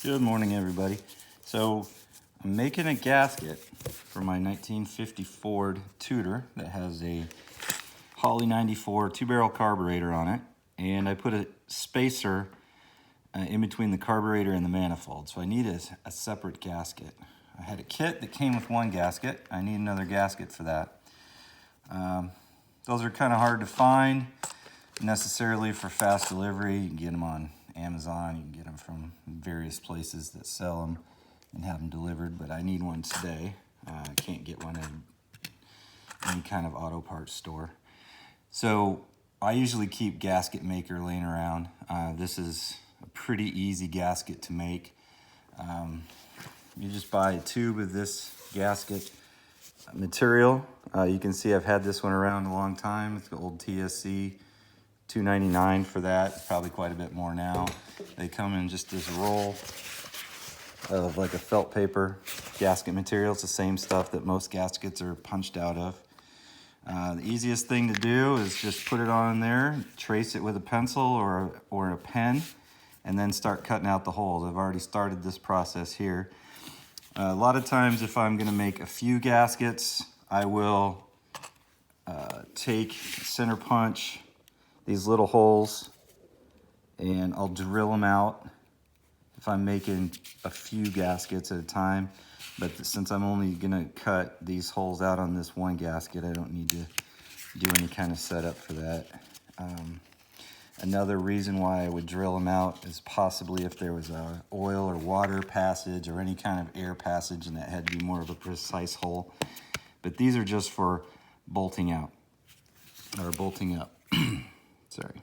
Good morning, everybody. So I'm making a gasket for my 1950 Ford Tudor that has a Holley 94 two-barrel carburetor on it, and I put a spacer in between the carburetor and the manifold, so I need a separate gasket. I had a kit that came with one gasket. I need another gasket for that. Those are kind of hard to find necessarily for fast delivery. You can get them on Amazon, you can get them from various places that sell them and have them delivered, but I need one today. I can't get one in any kind of auto parts store. So I usually keep gasket maker laying around. This is a pretty easy gasket to make. You just buy a tube of this gasket material. You can see I've had this one around a long time. It's the old TSC. $2.99 for that. It's probably quite a bit more now. They come in just this roll of like a felt paper gasket material. It's the same stuff that most gaskets are punched out of. The easiest thing to do is just put it on there, trace it with a pencil or a pen, and then start cutting out the holes. I've already started this process here. A lot of times if I'm going to make a few gaskets, I will take center punch these little holes and I'll drill them out if I'm making a few gaskets at a time. But since I'm only gonna cut these holes out on this one gasket, I don't need to do any kind of setup for that. Another reason why I would drill them out is possibly if there was a oil or water passage or any kind of air passage, and that had to be more of a precise hole. But these are just for bolting out or bolting up. Sorry.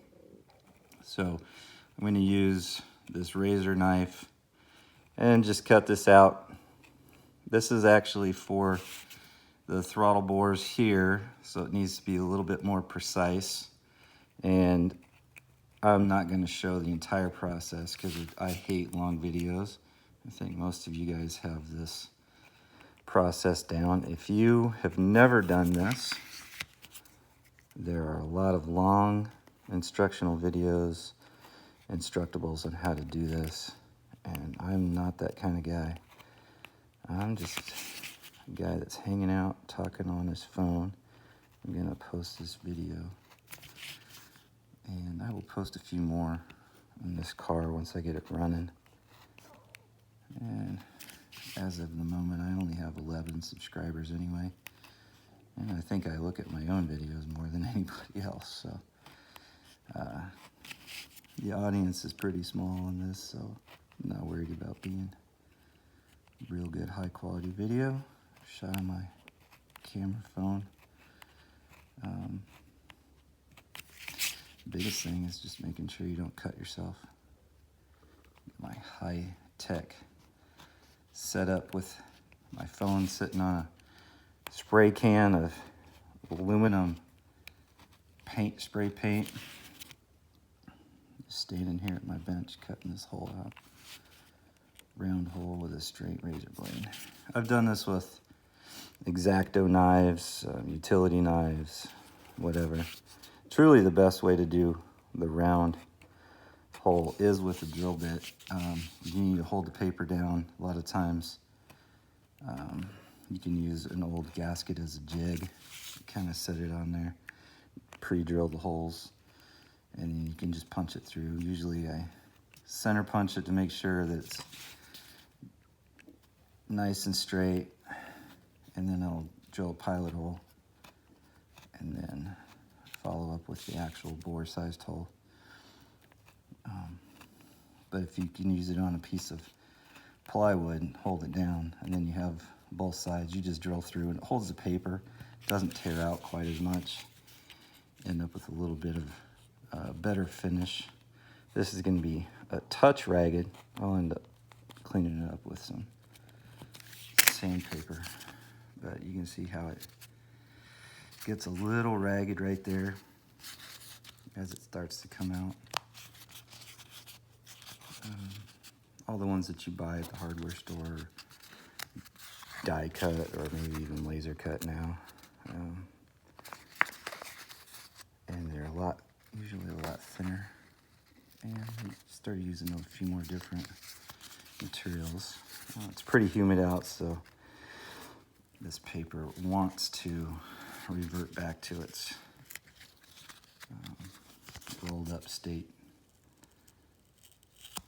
So I'm going to use this razor knife and just cut this out. This is actually for the throttle bores here, so it needs to be a little bit more precise. And I'm not going to show the entire process because I hate long videos. I think most of you guys have this process down. If you have never done this, there are a lot of long instructional videos, instructables on how to do this, and I'm not that kind of guy. I'm just a guy that's hanging out, talking on his phone. I'm gonna post this video, and I will post a few more in this car once I get it running. And as of the moment, I only have 11 subscribers anyway, and I think I look at my own videos more than anybody else, so the audience is pretty small on this, so I'm not worried about being real good high quality video shot on my camera phone. Biggest thing is just making sure you don't cut yourself. My high tech setup with my phone sitting on a spray can of aluminum paint, spray paint. Standing here at my bench cutting this hole out. Round hole with a straight razor blade. I've done this with X-Acto knives, utility knives, whatever. Truly the best way to do the round hole is with a drill bit. You need to hold the paper down. A lot of times you can use an old gasket as a jig. Kind of set it on there, pre-drill the holes, and then you can just punch it through. Usually I center punch it to make sure that it's nice and straight, and then I'll drill a pilot hole and then follow up with the actual bore sized hole. But if you can use it on a piece of plywood and hold it down, and then you have both sides, you just drill through and it holds the paper, doesn't tear out quite as much, end up with a little bit of better finish. This is going to be a touch ragged. I'll end up cleaning it up with some sandpaper, but you can see how it gets a little ragged right there as it starts to come out. All the ones that you buy at the hardware store, die cut or maybe even laser cut now, and they're usually a lot thinner. And we started using a few more different materials. It's pretty humid out, so this paper wants to revert back to its rolled up state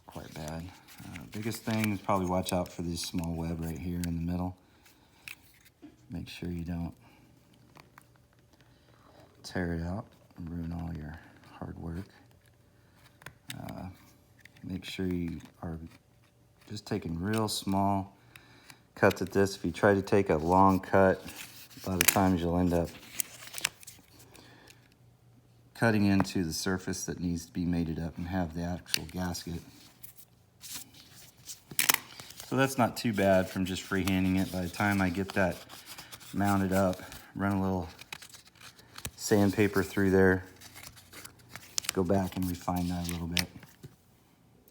quite bad. Biggest thing is probably watch out for this small web right here in the middle. Make sure you don't tear it out and ruin all your hard work. Make sure you are just taking real small cuts at this. If you try to take a long cut, a lot of times you'll end up cutting into the surface that needs to be mated up and have the actual gasket. So that's not too bad from just freehanding it. By the time I get that mounted up, run a little sandpaper through there, go back and refine that a little bit.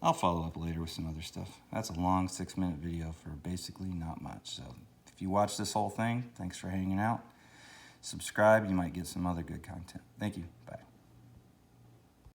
I'll follow up later with some other stuff. That's a long 6-minute video for basically not much. So if you watch this whole thing, thanks for hanging out. Subscribe, you might get some other good content. Thank you, bye.